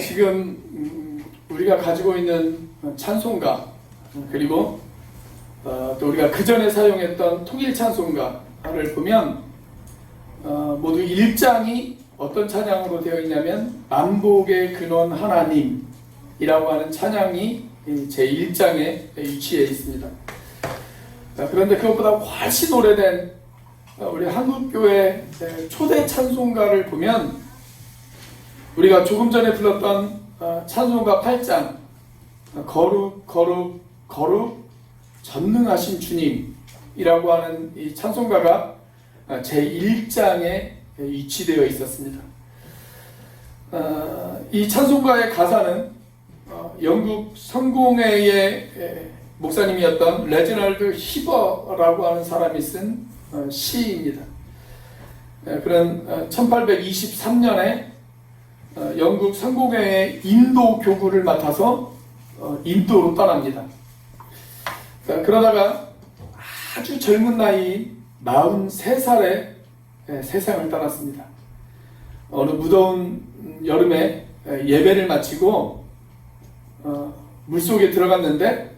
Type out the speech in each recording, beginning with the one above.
지금 우리가 가지고 있는 찬송가, 그리고 또 우리가 그 전에 사용했던 통일 찬송가를 보면 모두 1장이 어떤 찬양으로 되어 있냐면 만복의 근원 하나님이라고 하는 찬양이 제 1장에 위치해 있습니다. 그런데 그것보다 훨씬 오래된 우리 한국교회 초대 찬송가를 보면 우리가 조금 전에 불렀던 찬송가 8장 거룩 거룩 거룩 전능하신 주님이라고 하는 이 찬송가가 제 1장에 위치되어 있었습니다. 이 찬송가의 가사는 영국 성공회의 목사님이었던 레지널드 히버라고 하는 사람이 쓴 시입니다. 그런 1823년에 영국 성공회의 인도 교구를 맡아서 인도로 떠납니다. 그러다가 아주 젊은 나이 43살에 세상을 떠났습니다. 어느 무더운 여름에 예배를 마치고 물속에 들어갔는데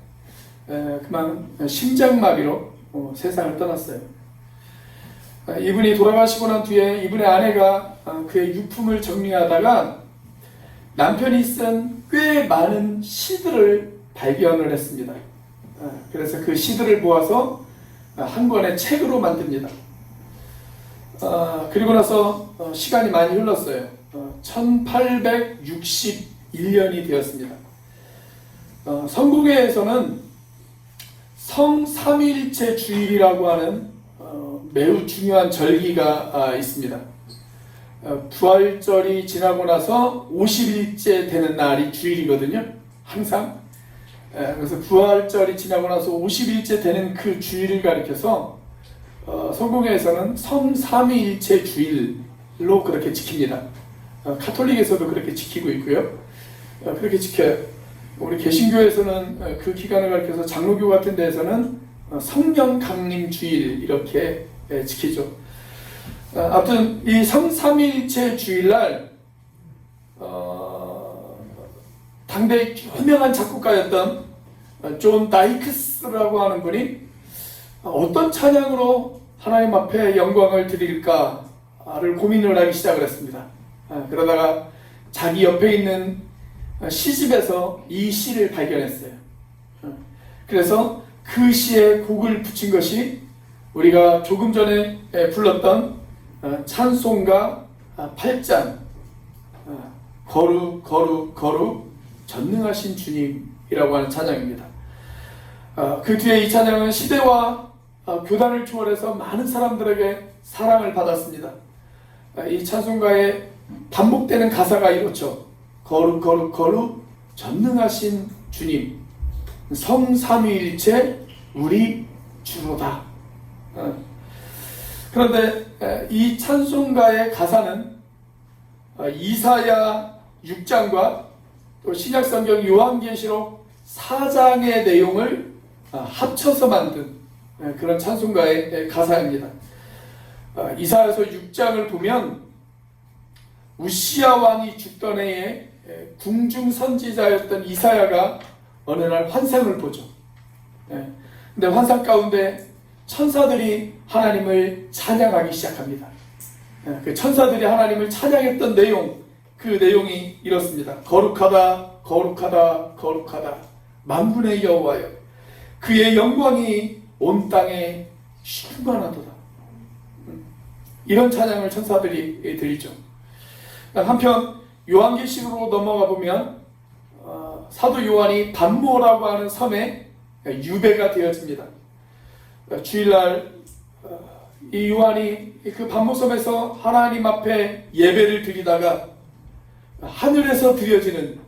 그만 심장마비로 세상을 떠났어요. 이분이 돌아가시고 난 뒤에 이분의 아내가 그의 유품을 정리하다가 남편이 쓴 꽤 많은 시들을 발견을 했습니다. 그래서 그 시들을 모아서 한 권의 책으로 만듭니다. 그리고 나서 시간이 많이 흘렀어요. 1861년이 되었습니다. 성공회에서는 성삼위일체 주일이라고 하는 매우 중요한 절기가 있습니다. 부활절이 지나고 나서 50일째 되는 날이 주일이거든요. 항상. 그래서 부활절이 지나고 나서 50일째 되는 그 주일을 가리켜서 성공회에서는 성삼위일체 주일로 그렇게 지킵니다. 카톨릭에서도 그렇게 지키고 있고요. 그렇게 지켜요. 우리 개신교에서는 그 기간을 가리켜서 장로교 같은 데에서는 성령 강림 주일 이렇게 지키죠. 아무튼 이 성삼위일체 주일날 당대의 유명한 작곡가였던 존 다이크스라고 하는 분이 어떤 찬양으로 하나님 앞에 영광을 드릴까를 고민을 하기 시작을 했습니다. 그러다가 자기 옆에 있는 시집에서 이 시를 발견했어요. 그래서 그 시에 곡을 붙인 것이 우리가 조금 전에 불렀던 찬송가 8장 거룩 거룩 거룩 전능하신 주님이라고 하는 찬양입니다. 그 뒤에 이 찬양은 시대와 교단을 초월해서 많은 사람들에게 사랑을 받았습니다. 이 찬송가에 반복되는 가사가 이렇죠. 거룩 거룩 거룩 전능하신 주님 성삼위일체 우리 주로다. 그런데 이 찬송가의 가사는 이사야 6장과 또 신약성경 요한계시록 4장의 내용을 합쳐서 만든 그런 찬송가의 가사입니다. 이사야서 6장을 보면 우시야 왕이 죽던 해에 궁중 선지자였던 이사야가 어느 날 환상을 보죠. 근데 환상 가운데 천사들이 하나님을 찬양하기 시작합니다. 그 천사들이 하나님을 찬양했던 내용, 그 내용이 이렇습니다. 거룩하다 거룩하다 거룩하다 만군의 여호와여 그의 영광이 온 땅에 충만하도다. 이런 찬양을 천사들이 드리죠. 한편 요한계시록으로 넘어가 보면 사도 요한이 반모라고 하는 섬에 유배가 되어집니다. 주일날 이 요한이 그 반모섬에서 하나님 앞에 예배를 드리다가 하늘에서 드려지는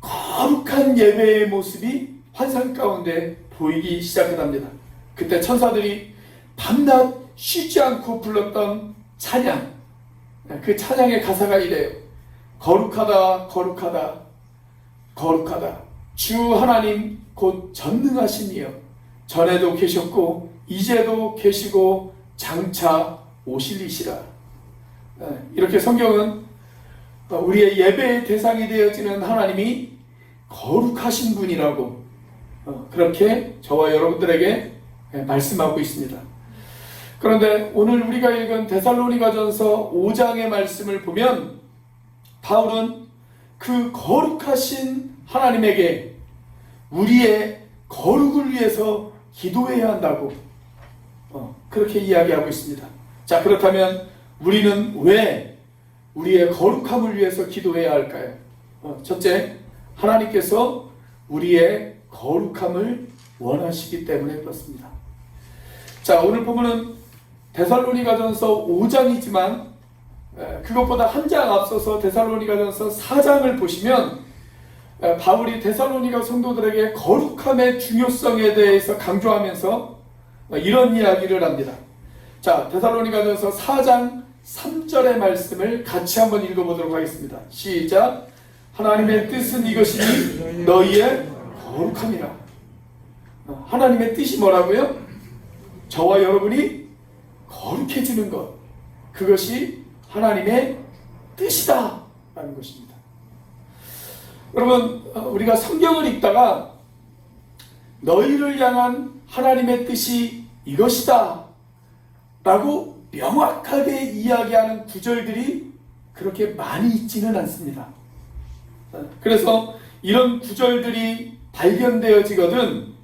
거룩한 예배의 모습이 환상 가운데 보이기 시작합니다. 그때 천사들이 밤낮 쉬지 않고 불렀던 찬양, 그 찬양의 가사가 이래요. 거룩하다 거룩하다 거룩하다 주 하나님 곧 전능하신 이여 전에도 계셨고 이제도 계시고 장차 오실 이시라. 이렇게 성경은 우리의 예배의 대상이 되어지는 하나님이 거룩하신 분이라고 그렇게 저와 여러분들에게 말씀하고 있습니다. 그런데 오늘 우리가 읽은 데살로니가전서 5장의 말씀을 보면 바울은 그 거룩하신 하나님에게 우리의 거룩을 위해서 기도해야 한다고 그렇게 이야기하고 있습니다. 자, 그렇다면 우리는 왜 우리의 거룩함을 위해서 기도해야 할까요? 첫째, 하나님께서 우리의 거룩함을 원하시기 때문에 그렇습니다. 자, 오늘 보면은 데살로니가전서 5장이지만 그것보다 한 장 앞서서 데살로니가전서 4장을 보시면 바울이 데살로니가 성도들에게 거룩함의 중요성에 대해서 강조하면서 이런 이야기를 합니다. 자, 데살로니가전서 4장 3절의 말씀을 같이 한번 읽어보도록 하겠습니다. 시작. 하나님의 뜻은 이것이니 너희의 거룩함이라. 하나님의 뜻이 뭐라고요? 저와 여러분이 거룩해지는 것, 그것이 하나님의 뜻이다 라는 것입니다. 여러분, 우리가 성경을 읽다가 너희를 향한 하나님의 뜻이 이것이다 라고 명확하게 이야기하는 구절들이 그렇게 많이 있지는 않습니다. 그래서 이런 구절들이 발견되어지거든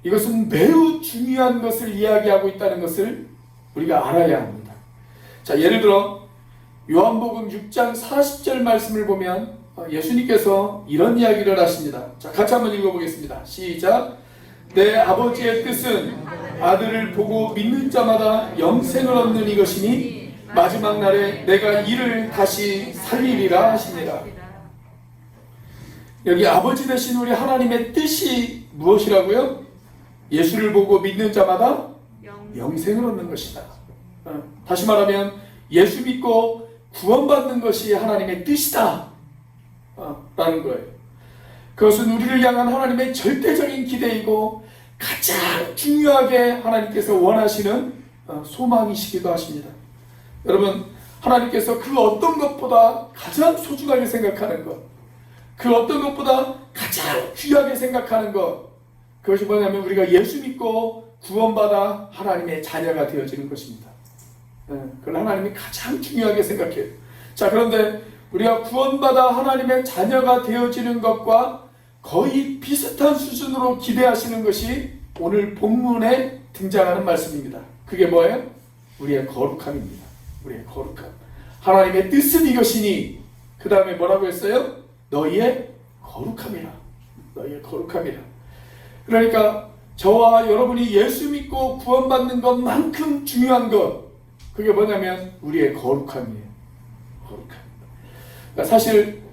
이것은 매우 중요한 것을 이야기하고 있다는 것을 우리가 알아야 합니다. 자, 예를 들어 요한복음 6장 40절 말씀을 보면 예수님께서 이런 이야기를 하십니다. 자, 같이 한번 읽어보겠습니다. 시작. 내 아버지의 뜻은 아들을 보고 믿는 자마다 영생을 얻는 이것이니 마지막 날에 내가 이를 다시 살리리라 하시니라. 여기 아버지 되신 우리 하나님의 뜻이 무엇이라고요? 예수를 보고 믿는 자마다 영생을 얻는 것이다. 다시 말하면 예수 믿고 구원받는 것이 하나님의 뜻이다 라는 거예요. 그것은 우리를 향한 하나님의 절대적인 기대이고 가장 중요하게 하나님께서 원하시는 소망이시기도 하십니다. 여러분, 하나님께서 그 어떤 것보다 가장 소중하게 생각하는 것, 그 어떤 것보다 가장 귀하게 생각하는 것, 그것이 뭐냐면 우리가 예수 믿고 구원받아 하나님의 자녀가 되어지는 것입니다. 그걸 하나님이 가장 중요하게 생각해요. 자, 그런데 우리가 구원받아 하나님의 자녀가 되어지는 것과 거의 비슷한 수준으로 기대하시는 것이 오늘 본문에 등장하는 말씀입니다. 그게 뭐예요? 우리의 거룩함입니다. 우리의 거룩함. 하나님의 뜻은 이것이니 그 다음에 뭐라고 했어요? 너희의 거룩함이라. 너희의 거룩함이라. 그러니까 저와 여러분이 예수 믿고 구원받는 것만큼 중요한 것, 그게 뭐냐면 우리의 거룩함이에요. 거룩함. 그러니까 사실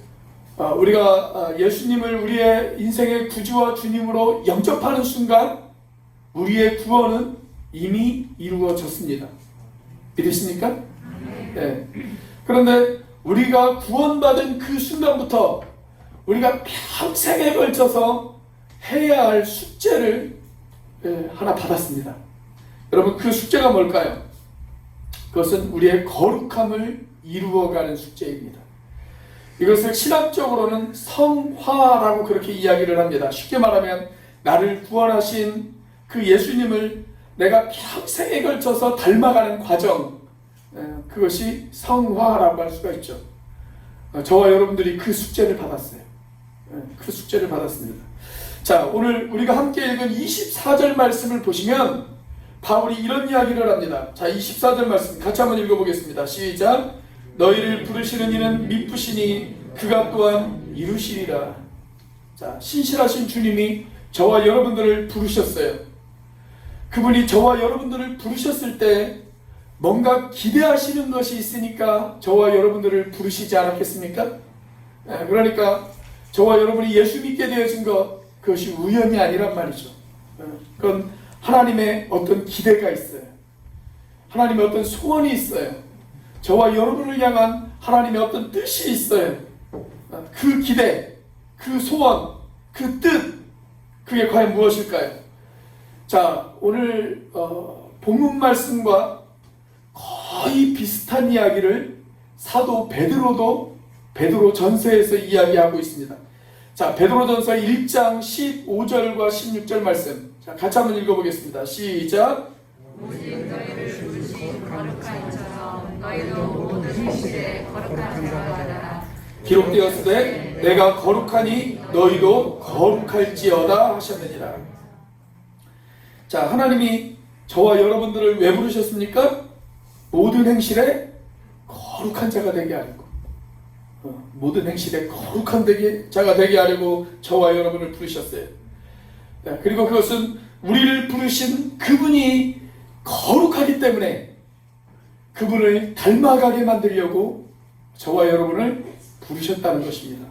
우리가 예수님을 우리의 인생의 구주와 주님으로 영접하는 순간 우리의 구원은 이미 이루어졌습니다. 믿으십니까? 네. 그런데 우리가 구원받은 그 순간부터 우리가 평생에 걸쳐서 해야 할 숙제를 하나 받았습니다. 여러분, 그 숙제가 뭘까요? 그것은 우리의 거룩함을 이루어가는 숙제입니다. 이것을 신학적으로는 성화라고 그렇게 이야기를 합니다. 쉽게 말하면 나를 구원하신 그 예수님을 내가 평생에 걸쳐서 닮아가는 과정, 그것이 성화라고 할 수가 있죠. 저와 여러분들이 그 숙제를 받았어요. 그 숙제를 받았습니다. 자, 오늘 우리가 함께 읽은 24절 말씀을 보시면 바울이 이런 이야기를 합니다. 자, 24절 말씀 같이 한번 읽어보겠습니다. 시작. 너희를 부르시는 이는 미쁘시니 그가 또한 이루시리라. 자, 신실하신 주님이 저와 여러분들을 부르셨어요. 그분이 저와 여러분들을 부르셨을 때 뭔가 기대하시는 것이 있으니까 저와 여러분들을 부르시지 않았겠습니까? 그러니까 저와 여러분이 예수 믿게 되어진 것, 그것이 우연이 아니란 말이죠. 그건 하나님의 어떤 기대가 있어요. 하나님의 어떤 소원이 있어요. 저와 여러분을 향한 하나님의 어떤 뜻이 있어요. 그 기대, 그 소원, 그 뜻, 그게 과연 무엇일까요? 자, 오늘 본문 말씀과 거의 비슷한 이야기를 사도 베드로도 베드로 전서에서 이야기하고 있습니다. 자, 베드로 전서 1장 15절과 16절 말씀. 자, 같이 한번 읽어보겠습니다. 시작. 오직 너희를 부르신 거룩한 이처럼 너희도 모든 행실에 거룩한 자가 되라. 기록되었으되 내가 거룩하니 너희도 거룩할지어다 하셨느니라. 자, 하나님이 저와 여러분들을 왜 부르셨습니까? 모든 행실에 거룩한 자가 되게 하려고, 모든 행실에 거룩한 자가 되게 하려고 저와 여러분을 부르셨어요. 그리고 그것은 우리를 부르신 그분이 거룩하기 때문에 그분을 닮아가게 만들려고 저와 여러분을 부르셨다는 것입니다.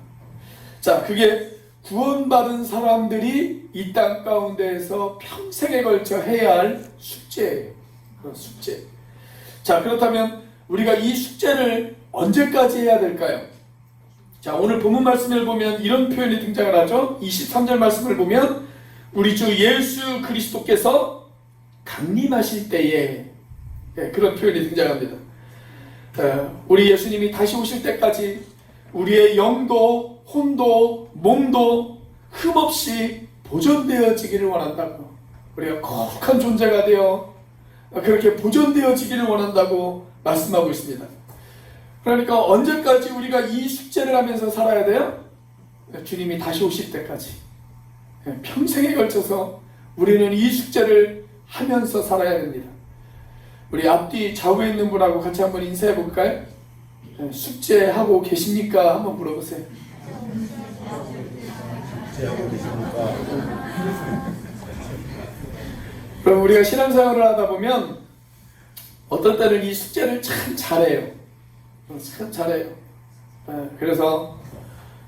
자, 그게 구원받은 사람들이 이 땅 가운데에서 평생에 걸쳐 해야 할 숙제예요. 숙제. 자, 그렇다면 우리가 이 숙제를 언제까지 해야 될까요? 자, 오늘 본문 말씀을 보면 이런 표현이 등장을 하죠. 23절 말씀을 보면 우리 주 예수 그리스도께서 강림하실 때에, 그런 표현이 등장합니다. 우리 예수님이 다시 오실 때까지 우리의 영도 혼도 몸도 흠없이 보존되어지기를 원한다고, 우리가 거룩한 존재가 되어 그렇게 보존되어지기를 원한다고 말씀하고 있습니다. 그러니까 언제까지 우리가 이 숙제를 하면서 살아야 돼요? 주님이 다시 오실 때까지. 평생에 걸쳐서 우리는 이 숙제를 하면서 살아야 됩니다. 우리 앞뒤 좌우에 있는 분하고 같이 한번 인사해 볼까요? 숙제하고 계십니까? 한번 물어보세요. 그럼 우리가 신앙생활을 하다 보면 어떤 때는 이 숙제를 참 잘해요. 참 잘해요. 그래서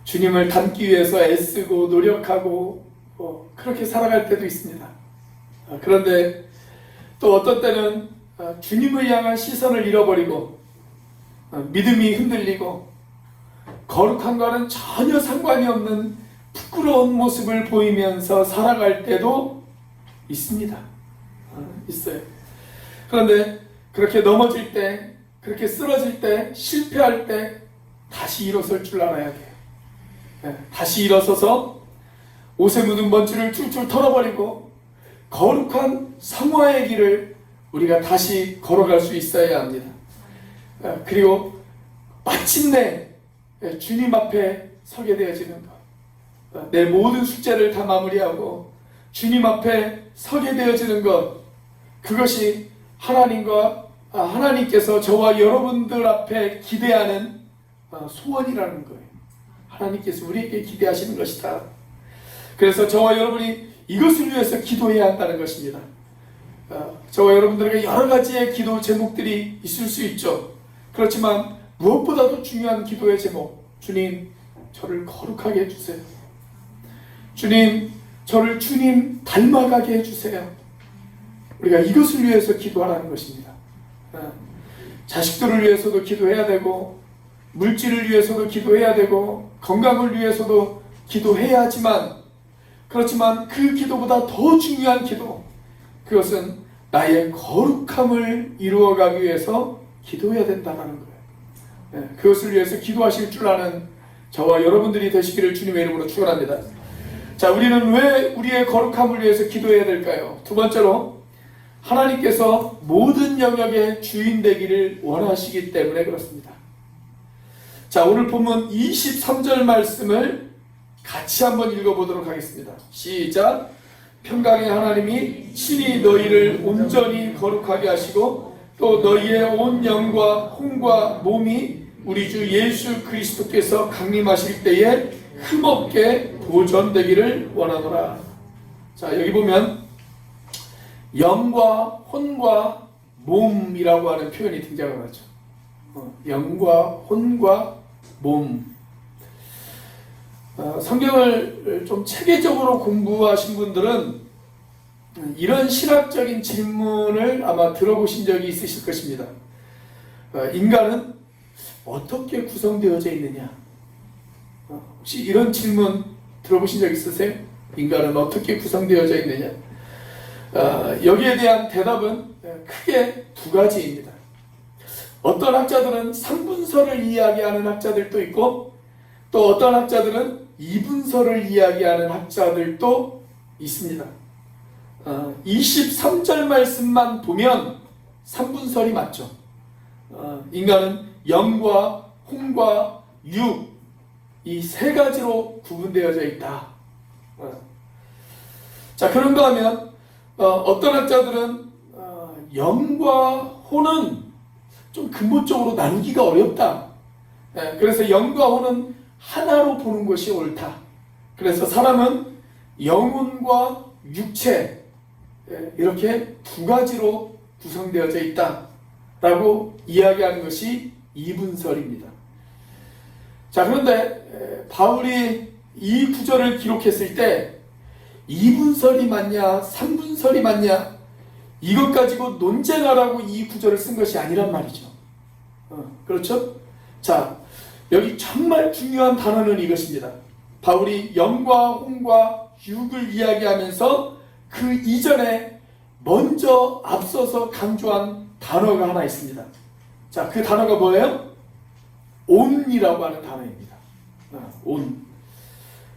주님을 닮기 위해서 애쓰고 노력하고 그렇게 살아갈 때도 있습니다. 그런데 또 어떤 때는 주님을 향한 시선을 잃어버리고 믿음이 흔들리고 거룩함과는 전혀 상관이 없는 부끄러운 모습을 보이면서 살아갈 때도 있습니다. 있어요. 그런데 그렇게 넘어질 때, 그렇게 쓰러질 때, 실패할 때 다시 일어설 줄 알아야 돼요. 다시 일어서서 옷에 묻은 먼지를 줄줄 털어버리고 거룩한 성화의 길을 우리가 다시 걸어갈 수 있어야 합니다. 그리고 마침내 주님 앞에 서게 되어지는 것, 내 모든 숙제를 다 마무리하고 주님 앞에 서게 되어지는 것, 그것이 하나님께서 저와 여러분들 앞에 기대하는 소원이라는 거예요. 하나님께서 우리에게 기대하시는 것이다. 그래서 저와 여러분이 이것을 위해서 기도해야 한다는 것입니다. 저와 여러분들에게 여러 가지의 기도 제목들이 있을 수 있죠. 그렇지만 무엇보다도 중요한 기도의 제목, 주님, 저를 거룩하게 해주세요. 주님, 저를 주님 닮아가게 해주세요. 우리가 이것을 위해서 기도하라는 것입니다. 자식들을 위해서도 기도해야 되고, 물질을 위해서도 기도해야 되고, 건강을 위해서도 기도해야 하지만, 그렇지만 그 기도보다 더 중요한 기도, 그것은 나의 거룩함을 이루어가기 위해서 기도해야 된다는 거예요. 그것을 위해서 기도하실 줄 아는 저와 여러분들이 되시기를 주님의 이름으로 축원합니다. 자, 우리는 왜 우리의 거룩함을 위해서 기도해야 될까요? 두 번째로, 하나님께서 모든 영역의 주인 되기를 원하시기 때문에 그렇습니다. 자, 오늘 본문 23절 말씀을 같이 한번 읽어보도록 하겠습니다. 시작. 평강의 하나님이 친히 너희를 온전히 거룩하게 하시고 또 너희의 온 영과 혼과 몸이 우리 주 예수 그리스도께서 강림하실 때에 흠없게 보존되기를 원하노라. 자, 여기 보면 영과 혼과 몸이라고 하는 표현이 등장을 하죠. 영과 혼과 몸. 성경을 좀 체계적으로 공부하신 분들은 이런 신학적인 질문을 아마 들어보신 적이 있으실 것입니다. 인간은 어떻게 구성되어져 있느냐? 혹시 이런 질문 들어보신 적 있으세요? 인간은 어떻게 구성되어져 있느냐? 여기에 대한 대답은 크게 두 가지입니다. 어떤 학자들은 3분서를 이야기하는 학자들도 있고 또 어떤 학자들은 2분서를 이야기하는 학자들도 있습니다. 23절 말씀만 보면 3분설이 맞죠. 인간은 영과 홍과 육, 이 세 가지로 구분되어져 있다. 자, 그런가 하면 어떤 학자들은 영과 혼은 좀 근본적으로 나누기가 어렵다. 그래서 영과 혼은 하나로 보는 것이 옳다. 그래서 사람은 영혼과 육체 이렇게 두 가지로 구성되어져 있다라고 이야기하는 것이 이분설입니다. 자, 그런데 바울이 이 구절을 기록했을 때 이분설이 맞냐, 삼분설이 맞냐, 이것 가지고 논쟁하라고 이 구절을 쓴 것이 아니란 말이죠. 그렇죠? 자, 여기 정말 중요한 단어는 이것입니다. 바울이 영과 홍과 육을 이야기하면서 그 이전에 먼저 앞서서 강조한 단어가 하나 있습니다. 자, 그 단어가 뭐예요? 온이라고 하는 단어입니다. 온.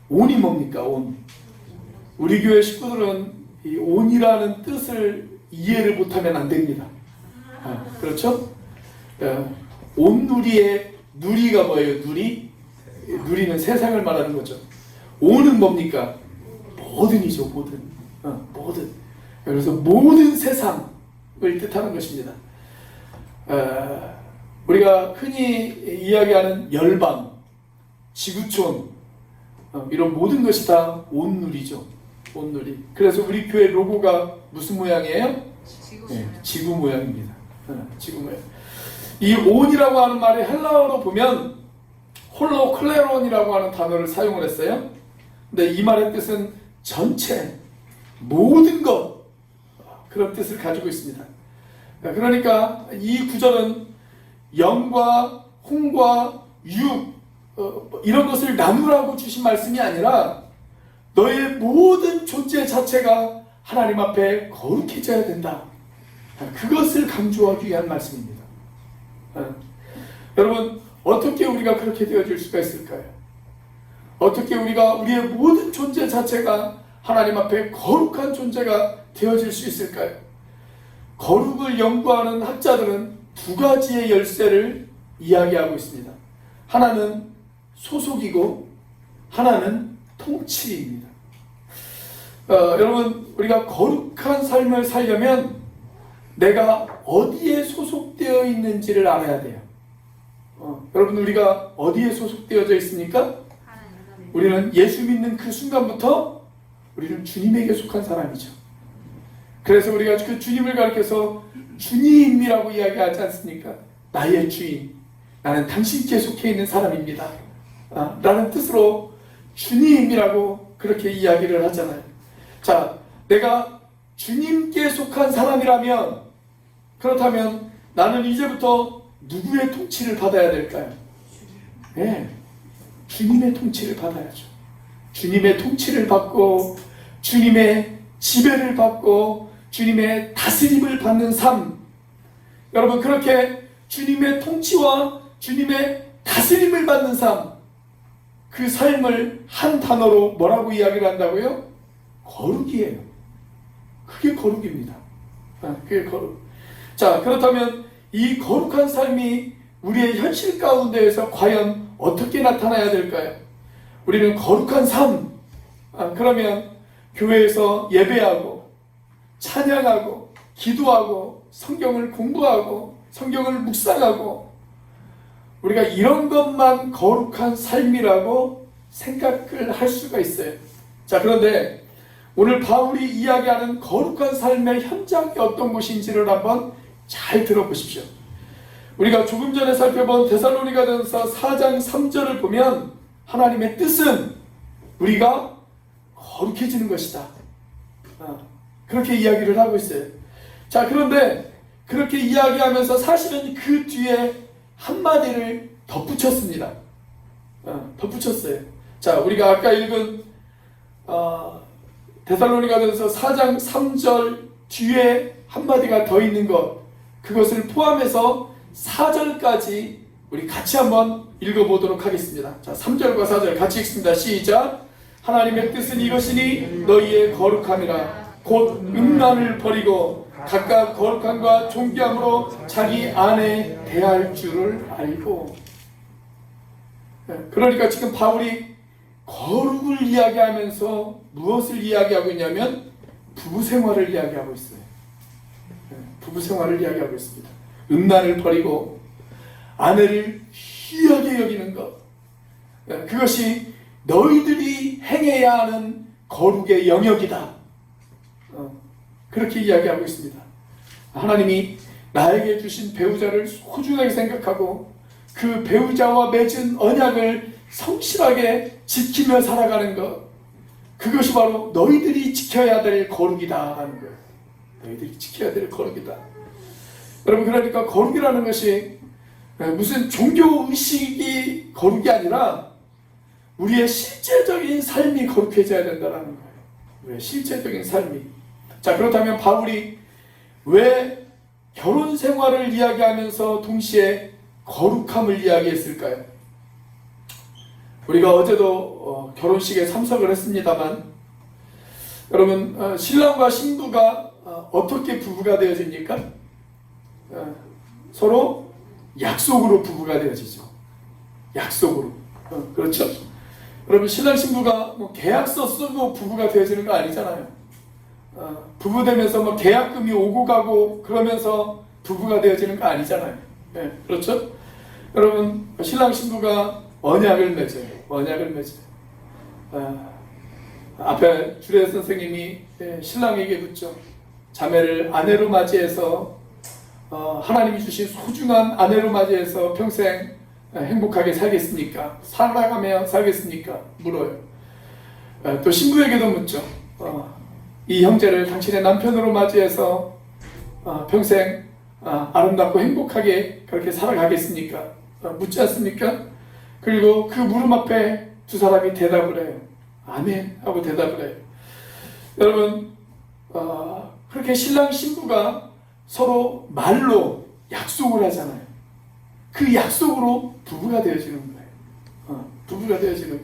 온이 뭡니까? 온. 우리 교회 식구들은 이 온이라는 뜻을 이해를 못하면 안 됩니다. 그렇죠? 온누리의 누리가 뭐예요? 누리? 누리는 세상을 말하는 거죠. 온은 뭡니까? 모든이죠. 모든. 모든. 그래서 모든 세상을 뜻하는 것입니다. 우리가 흔히 이야기하는 열방, 지구촌, 이런 모든 것이 다 온누리죠. 온누리. 그래서 우리 교회 로고가 무슨 모양이에요? 지구 네, 지구 모양입니다. 지구 모양. 이 온이라고 하는 말이 헬라어로 보면 홀로클레론이라고 하는 단어를 사용을 했어요. 근데 이 말의 뜻은 전체, 모든 것, 그런 뜻을 가지고 있습니다. 그러니까 이 구절은 영과 홍과 육 이런 것을 나누라고 주신 말씀이 아니라 너의 모든 존재 자체가 하나님 앞에 거룩해져야 된다. 그것을 강조하기 위한 말씀입니다. 여러분, 어떻게 우리가 그렇게 되어질 수가 있을까요? 어떻게 우리가 우리의 모든 존재 자체가 하나님 앞에 거룩한 존재가 되어질 수 있을까요? 거룩을 연구하는 학자들은 두 가지의 열쇠를 이야기하고 있습니다. 하나는 소속이고 하나는 통치입니다. 여러분, 우리가 거룩한 삶을 살려면 내가 어디에 소속되어 있는지를 알아야 돼요. 여러분, 우리가 어디에 소속되어져 있습니까? 우리는 예수 믿는 그 순간부터 우리는 주님에게 속한 사람이죠. 그래서 우리가 그 주님을 가리켜서 주님이라고 이야기하지 않습니까? 나의 주인, 나는 당신께 속해 있는 사람입니다. 라는 뜻으로 주님이라고 그렇게 이야기를 하잖아요. 자, 내가 주님께 속한 사람이라면, 그렇다면 나는 이제부터 누구의 통치를 받아야 될까요? 네, 주님의 통치를 받아야죠. 주님의 통치를 받고 주님의 지배를 받고 주님의 다스림을 받는 삶. 여러분, 그렇게 주님의 통치와 주님의 다스림을 받는 삶, 그 삶을 한 단어로 뭐라고 이야기를 한다고요? 거룩이에요. 그게 거룩입니다. 그게 거룩. 자, 그렇다면 이 거룩한 삶이 우리의 현실 가운데에서 과연 어떻게 나타나야 될까요? 우리는 거룩한 삶, 그러면 교회에서 예배하고 찬양하고 기도하고 성경을 공부하고 성경을 묵상하고 우리가 이런 것만 거룩한 삶이라고 생각을 할 수가 있어요. 자, 그런데 오늘 바울이 이야기하는 거룩한 삶의 현장이 어떤 곳인지를 한번 잘 들어보십시오. 우리가 조금 전에 살펴본 데살로니가전서 4장 3절을 보면 하나님의 뜻은 우리가 거룩해지는 것이다. 그렇게 이야기를 하고 있어요. 자, 그런데 그렇게 이야기하면서 사실은 그 뒤에 한마디를 덧붙였습니다. 덧붙였어요. 자, 우리가 아까 읽은 데살로니가전서 4장 3절 뒤에 한마디가 더 있는 것, 그것을 포함해서 4절까지 우리 같이 한번 읽어보도록 하겠습니다. 자, 3절과 4절 같이 읽습니다. 시작. 하나님의 뜻은 이것이니 너희의 거룩함이라. 곧 음란을 버리고 각각 거룩함과 존귀함으로 자기 안에 대할 줄을 알고. 그러니까 지금 바울이 거룩을 이야기하면서 무엇을 이야기하고 있냐면 부부 생활을 이야기하고 있어요. 부부 생활을 이야기하고 있습니다. 음란을 버리고 아내를 귀하게 여기는 것, 그것이 너희들이 행해야 하는 거룩의 영역이다. 그렇게 이야기하고 있습니다. 하나님이 나에게 주신 배우자를 소중하게 생각하고 그 배우자와 맺은 언약을 성실하게 지키며 살아가는 것, 그것이 바로 너희들이 지켜야 될 거룩이다 하는 거예요. 너희들이 지켜야 될 거룩이다. 여러분, 그러니까 거룩이라는 것이 무슨 종교의식이 거룩이 아니라 우리의 실제적인 삶이 거룩해져야 된다는 거예요. 우리의 실제적인 삶이. 자, 그렇다면 바울이 왜 결혼 생활을 이야기하면서 동시에 거룩함을 이야기했을까요? 우리가 어제도 결혼식에 참석을 했습니다만, 여러분, 신랑과 신부가 어떻게 부부가 되어집니까? 서로 약속으로 부부가 되어지죠. 약속으로. 그렇죠? 여러분, 신랑 신부가 뭐 계약서 쓰고 부부가 되어지는 거 아니잖아요. 부부 되면서 뭐 계약금이 오고 가고 그러면서 부부가 되어지는 거 아니잖아요. 네, 그렇죠? 여러분, 신랑 신부가 언약을 맺어요. 언약을 맺어요. 앞에 주례 선생님이 신랑에게 묻죠. 자매를 아내로 맞이해서 하나님이 주신 소중한 아내로 맞이해서 평생 행복하게 살겠습니까? 살아가며 살겠습니까? 물어요. 또 신부에게도 묻죠. 이 형제를 당신의 남편으로 맞이해서 평생 아름답고 행복하게 그렇게 살아가겠습니까? 묻지 않습니까? 그리고 그 물음 앞에 두 사람이 대답을 해요. 아멘 하고 대답을 해요. 여러분, 그렇게 신랑 신부가 서로 말로 약속을 하잖아요. 그 약속으로 부부가 되어지는 거예요. 부부가 되어지는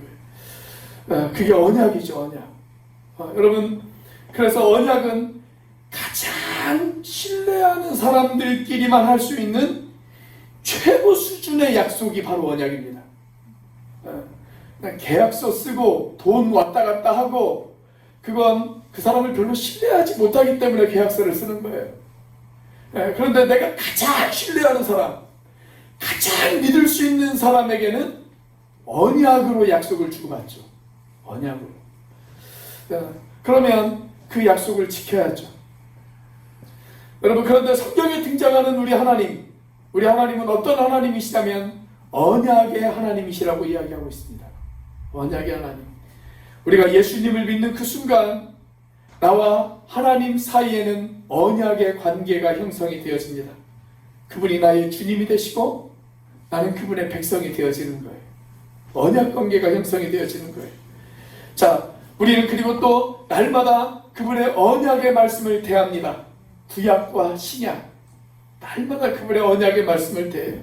거예요. 그게 언약이죠, 언약. 여러분, 그래서 언약은 가장 신뢰하는 사람들끼리만 할 수 있는 최고 수준의 약속이 바로 언약입니다. 계약서 쓰고 돈 왔다 갔다 하고 그건 그 사람을 별로 신뢰하지 못하기 때문에 계약서를 쓰는 거예요. 그런데 내가 가장 신뢰하는 사람, 가장 믿을 수 있는 사람에게는 언약으로 약속을 주고받죠. 언약으로. 그러면 그 약속을 지켜야죠. 여러분, 그런데 성경에 등장하는 우리 하나님은 어떤 하나님이시냐면 언약의 하나님이시라고 이야기하고 있습니다. 언약의 하나님. 우리가 예수님을 믿는 그 순간 나와 하나님 사이에는 언약의 관계가 형성이 되어집니다. 그분이 나의 주님이 되시고 나는 그분의 백성이 되어지는 거예요. 언약 관계가 형성이 되어지는 거예요. 자, 우리는 그리고 또 날마다 그분의 언약의 말씀을 대합니다. 구약과 신약, 날마다 그분의 언약의 말씀을 대해요.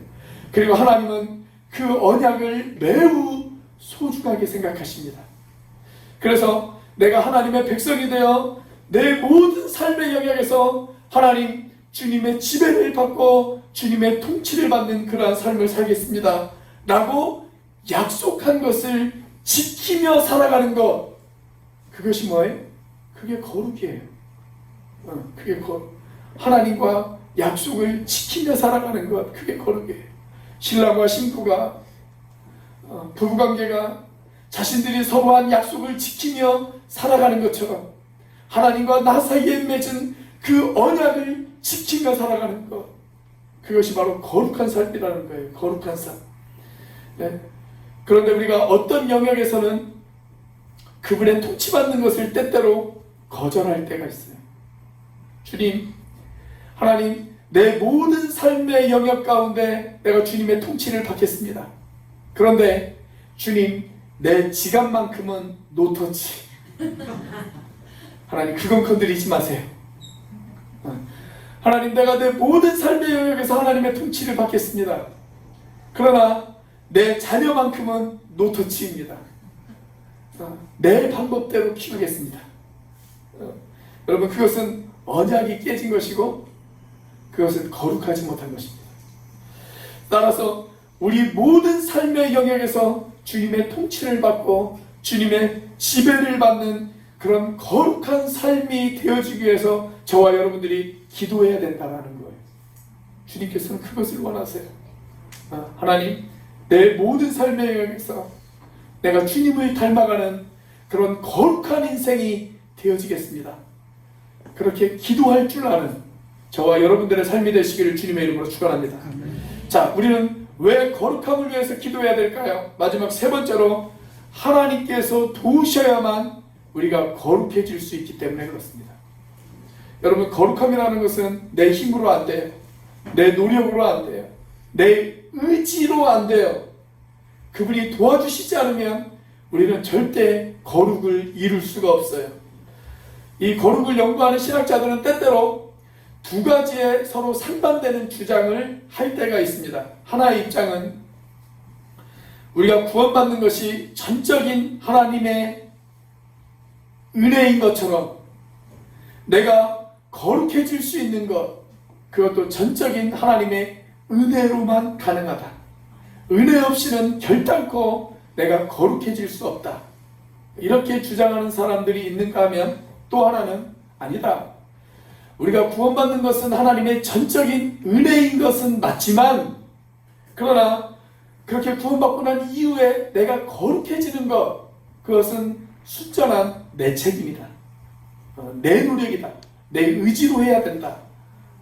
그리고 하나님은 그 언약을 매우 소중하게 생각하십니다. 그래서 내가 하나님의 백성이 되어 내 모든 삶의 영역에서 하나님, 주님의 지배를 받고 주님의 통치를 받는 그러한 삶을 살겠습니다 라고 약속한 것을 지키며 살아가는 것, 그것이 뭐예요? 그게 거룩이에요. 그게 거룩. 하나님과 약속을 지키며 살아가는 것, 그게 거룩이에요. 신랑과 신부가 부부관계가 자신들이 서로 한 약속을 지키며 살아가는 것처럼 하나님과 나 사이에 맺은 그 언약을 지키며 살아가는 것, 그것이 바로 거룩한 삶이라는 거예요. 거룩한 삶. 네. 그런데 우리가 어떤 영역에서는 그분의 통치받는 것을 때때로 거절할 때가 있어요. 주님, 하나님, 내 모든 삶의 영역 가운데 내가 주님의 통치를 받겠습니다. 그런데 주님, 내 지갑만큼은 노터치. 하나님, 그건 건드리지 마세요. 하나님, 내가 내 모든 삶의 영역에서 하나님의 통치를 받겠습니다. 그러나 내 자녀만큼은 노터치입니다. 내 방법대로 키우겠습니다. 여러분, 그것은 언약이 깨진 것이고 그것은 거룩하지 못한 것입니다. 따라서 우리 모든 삶의 영역에서 주님의 통치를 받고 주님의 지배를 받는 그런 거룩한 삶이 되어지기 위해서 저와 여러분들이 기도해야 된다는 거예요. 주님께서는 그것을 원하세요. 하나님, 내 모든 삶의 영역에서 내가 주님을 닮아가는 그런 거룩한 인생이 되어지겠습니다. 그렇게 기도할 줄 아는 저와 여러분들의 삶이 되시기를 주님의 이름으로 축원합니다. 자, 우리는 왜 거룩함을 위해서 기도해야 될까요? 마지막 세 번째로, 하나님께서 도우셔야만 우리가 거룩해질 수 있기 때문에 그렇습니다. 여러분, 거룩함이라는 것은 내 힘으로 안 돼요. 내 노력으로 안 돼요. 내 의지로 안 돼요. 그분이 도와주시지 않으면 우리는 절대 거룩을 이룰 수가 없어요. 이 거룩을 연구하는 신학자들은 때때로 두 가지의 서로 상반되는 주장을 할 때가 있습니다. 하나의 입장은 우리가 구원받는 것이 전적인 하나님의 은혜인 것처럼 내가 거룩해질 수 있는 것, 그것도 전적인 하나님의 은혜로만 가능하다. 은혜 없이는 결단코 내가 거룩해질 수 없다. 이렇게 주장하는 사람들이 있는가 하면, 또 하나는 아니다. 우리가 구원받는 것은 하나님의 전적인 은혜인 것은 맞지만, 그러나 그렇게 구원받고 난 이후에 내가 거룩해지는 것, 그것은 순전한 내 책임이다. 내 노력이다. 내 의지로 해야 된다.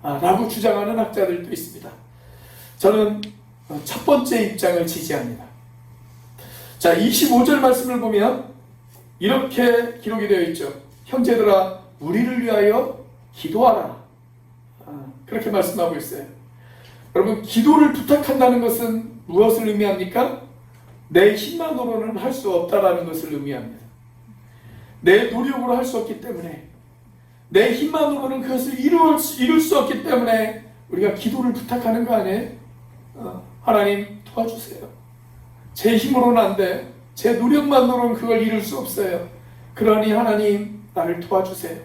라고 주장하는 학자들도 있습니다. 저는 첫 번째 입장을 지지합니다. 자, 25절 말씀을 보면 이렇게 기록이 되어 있죠. 형제들아, 우리를 위하여 기도하라. 그렇게 말씀하고 있어요. 여러분, 기도를 부탁한다는 것은 무엇을 의미합니까? 내 힘만으로는 할 수 없다라는 것을 의미합니다. 내 노력으로 할 수 없기 때문에, 내 힘만으로는 그것을 이룰 수 없기 때문에 우리가 기도를 부탁하는 거 아니에요? 하나님 도와주세요. 제 힘으로는 안 돼. 제 노력만으로는 그걸 이룰 수 없어요. 그러니 하나님, 나를 도와주세요.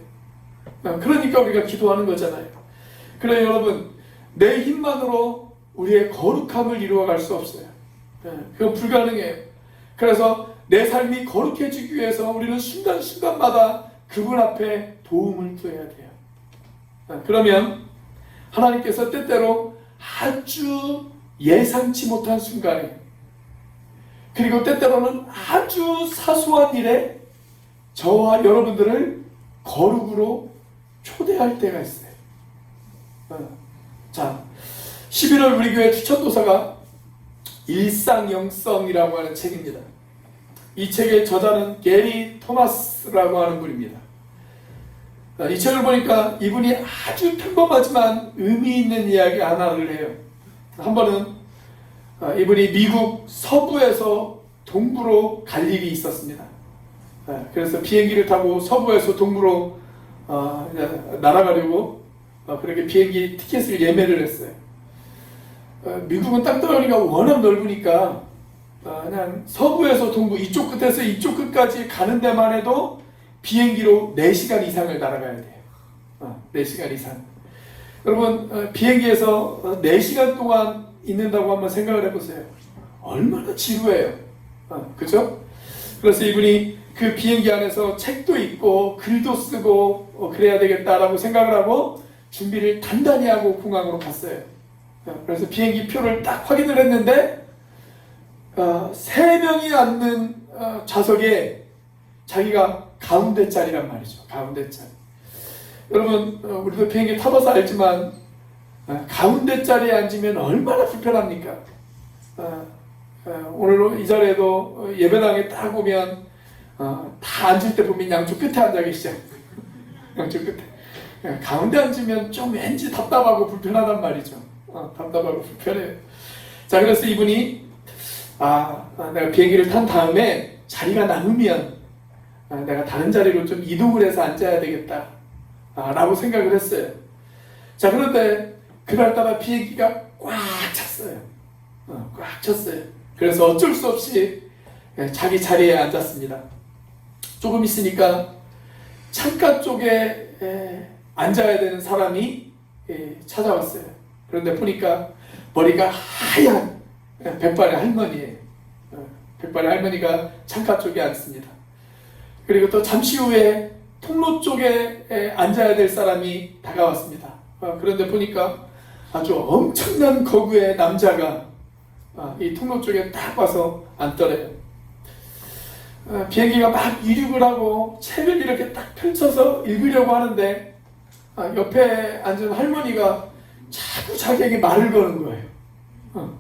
그러니까 우리가 기도하는 거잖아요. 그래, 여러분, 내 힘만으로 우리의 거룩함을 이루어갈 수 없어요. 그건 불가능해요. 그래서 내 삶이 거룩해지기 위해서 우리는 순간순간마다 그분 앞에 도움을 구해야 돼요. 그러면 하나님께서 때때로 아주 예상치 못한 순간에, 그리고 때때로는 아주 사소한 일에 저와 여러분들을 거룩으로 초대할 때가 있어요. 자, 11월 우리 교회 추천도서가 일상영성이라고 하는 책입니다. 이 책의 저자는 게리 토마스라고 하는 분입니다. 이 책을 보니까 이분이 아주 평범하지만 의미 있는 이야기 하나를 해요. 한 번은 이분이 미국 서부에서 동부로 갈 일이 있었습니다. 그래서 비행기를 타고 서부에서 동부로 날아가려고 그렇게 비행기 티켓을 예매를 했어요. 미국은 땅덩어리가 워낙 넓으니까 그냥 서부에서 동부, 이쪽 끝에서 이쪽 끝까지 가는 데만 해도 비행기로 4시간 이상을 날아가야 돼요. 4시간 이상. 여러분, 비행기에서 4시간 동안 있는다고 한번 생각을 해보세요. 얼마나 지루해요. 그죠? 그래서 이분이 그 비행기 안에서 책도 읽고 글도 쓰고 그래야 되겠다라고 생각을 하고 준비를 단단히 하고 공항으로 갔어요. 그래서 비행기 표를 딱 확인을 했는데 3명이 앉는 좌석에 자기가 가운데 자리란 말이죠. 가운데 자리. 여러분, 우리도 비행기 타봐서 알지만 가운데 자리에 앉으면 얼마나 불편합니까? 오늘 이 자리에도 예배당에 딱 오면 다 앉을 때 보면 양쪽 끝에 앉아 계시죠. 양쪽 끝에. 가운데 앉으면 좀 왠지 답답하고 불편하단 말이죠. 답답하고 불편해요. 자, 그래서 이분이 내가 비행기를 탄 다음에 자리가 남으면 내가 다른 자리로 좀 이동을 해서 앉아야 되겠다 라고 생각을 했어요. 자, 그런데 그날따라 비행기가 꽉 찼어요. 꽉 찼어요. 그래서 어쩔 수 없이 자기 자리에 앉았습니다. 조금 있으니까 창가 쪽에 앉아야 되는 사람이 찾아왔어요. 그런데 보니까 머리가 하얀 백발의 할머니예요. 백발의 할머니가 창가 쪽에 앉습니다. 그리고 또 잠시 후에 통로 쪽에 앉아야 될 사람이 다가왔습니다. 그런데 보니까 아주 엄청난 거구의 남자가 이 통로 쪽에 딱 와서 앉더래요. 비행기가 막 이륙을 하고 책을 이렇게 딱 펼쳐서 읽으려고 하는데 옆에 앉은 할머니가 자꾸 자기에게 말을 거는 거예요.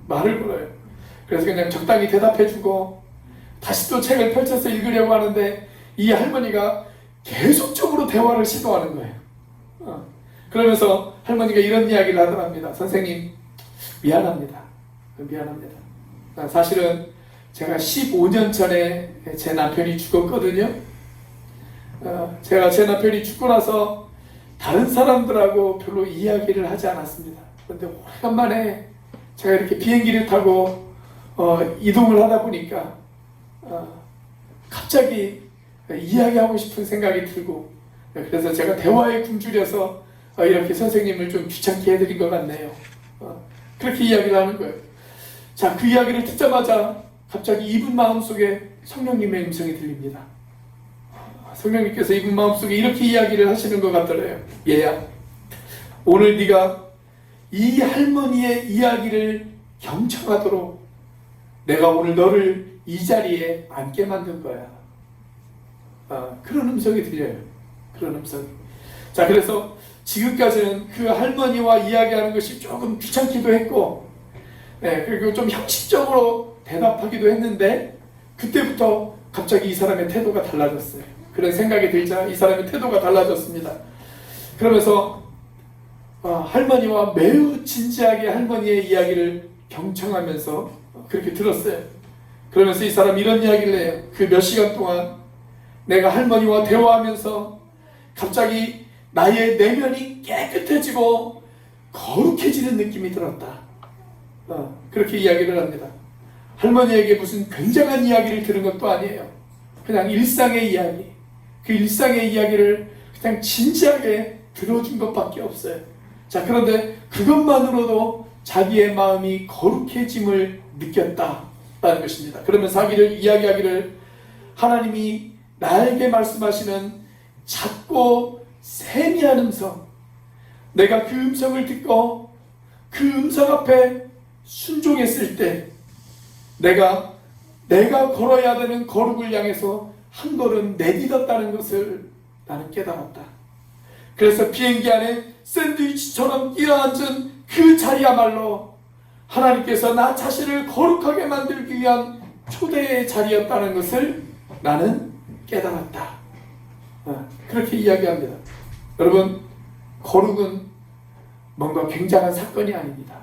말을 걸어요. 그래서 그냥 적당히 대답해주고 다시 또 책을 펼쳐서 읽으려고 하는데 이 할머니가 계속적으로 대화를 시도하는 거예요. 그러면서 할머니가 이런 이야기를 하더랍니다. 선생님, 미안합니다. 사실은 제가 15년 전에 제 남편이 죽었거든요. 제가 제 남편이 죽고 나서 다른 사람들하고 별로 이야기를 하지 않았습니다. 그런데 오래간만에 제가 이렇게 비행기를 타고 이동을 하다 보니까 갑자기 이야기하고 싶은 생각이 들고, 그래서 제가 대화에 굶주려서 이렇게 선생님을 좀 귀찮게 해드린 것 같네요. 그렇게 이야기를 하는 거예요. 자, 그 이야기를 듣자마자 갑자기 이분 마음속에 성령님의 음성이 들립니다. 성령님께서 이분 마음속에 이렇게 이야기를 하시는 것 같더래요. 얘야, 오늘 네가 이 할머니의 이야기를 경청하도록 내가 오늘 너를 이 자리에 앉게 만든 거야. 그런 음성이 들려요. 그런 음성이. 자, 그래서 지금까지는 그 할머니와 이야기하는 것이 조금 귀찮기도 했고, 그리고 좀 형식적으로 대답하기도 했는데, 그때부터 갑자기 이 사람의 태도가 달라졌어요. 그런 생각이 들자 이 사람의 태도가 달라졌습니다. 그러면서 할머니와 매우 진지하게 할머니의 이야기를 경청하면서 그렇게 들었어요. 그러면서 이 사람이 이런 이야기를 해요. 그 몇 시간 동안 내가 할머니와 대화하면서 갑자기 나의 내면이 깨끗해지고 거룩해지는 느낌이 들었다. 그렇게 이야기를 합니다. 할머니에게 무슨 굉장한 이야기를 들은 것도 아니에요. 그냥 일상의 이야기. 그 일상의 이야기를 그냥 진지하게 들어준 것밖에 없어요. 자, 그런데 그것만으로도 자기의 마음이 거룩해짐을 느꼈다라는 것입니다. 그러면서 이야기하기를 하나님이 나에게 말씀하시는 작고 세미한 음성, 내가 그 음성을 듣고 그 음성 앞에 순종했을 때 내가 걸어야 되는 거룩을 향해서 한 걸음 내딛었다는 것을 나는 깨달았다. 그래서 비행기 안에 샌드위치처럼 끼어앉은 그 자리야말로 하나님께서 나 자신을 거룩하게 만들기 위한 초대의 자리였다는 것을 나는 깨달았다. 그렇게 이야기합니다. 여러분, 거룩은 뭔가 굉장한 사건이 아닙니다.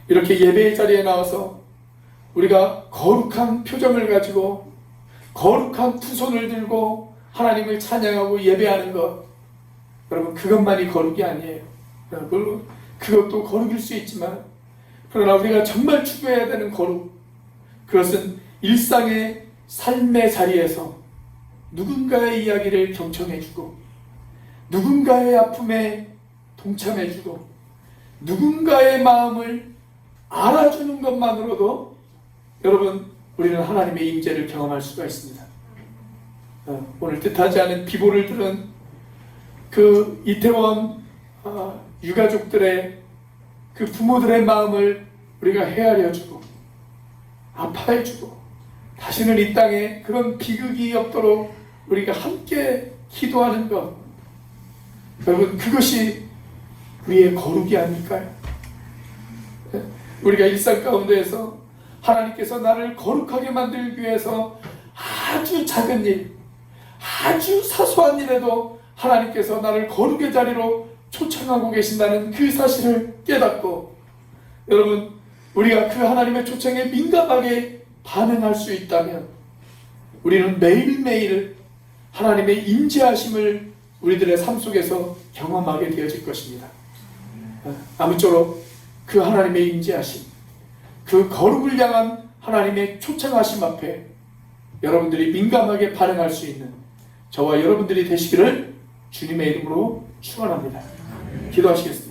이렇게 예배의 자리에 나와서 우리가 거룩한 표정을 가지고 거룩한 두 손을 들고 하나님을 찬양하고 예배하는 것, 여러분, 그것만이 거룩이 아니에요. 물론 그것도 거룩일 수 있지만, 그러나 우리가 정말 추구해야 되는 거룩, 그것은 일상의 삶의 자리에서 누군가의 이야기를 경청해주고 누군가의 아픔에 동참해주고 누군가의 마음을 알아주는 것만으로도 여러분, 우리는 하나님의 임재를 경험할 수가 있습니다. 오늘 뜻하지 않은 비보를 들은 그 이태원 유가족들의 그 부모들의 마음을 우리가 헤아려주고 아파해주고 다시는 이 땅에 그런 비극이 없도록 우리가 함께 기도하는 것, 여러분, 그것이 우리의 거룩이 아닐까요? 우리가 일상 가운데에서 하나님께서 나를 거룩하게 만들기 위해서 아주 작은 일, 아주 사소한 일에도 하나님께서 나를 거룩의 자리로 초청하고 계신다는 그 사실을 깨닫고, 여러분, 우리가 그 하나님의 초청에 민감하게 반응할 수 있다면 우리는 매일매일 하나님의 임재하심을 우리들의 삶 속에서 경험하게 되어질 것입니다. 아무쪼록 그 하나님의 임재하심, 그 거룩을 향한 하나님의 초청하심 앞에 여러분들이 민감하게 반응할 수 있는 저와 여러분들이 되시기를 주님의 이름으로 축원합니다. 기도하시겠습니다.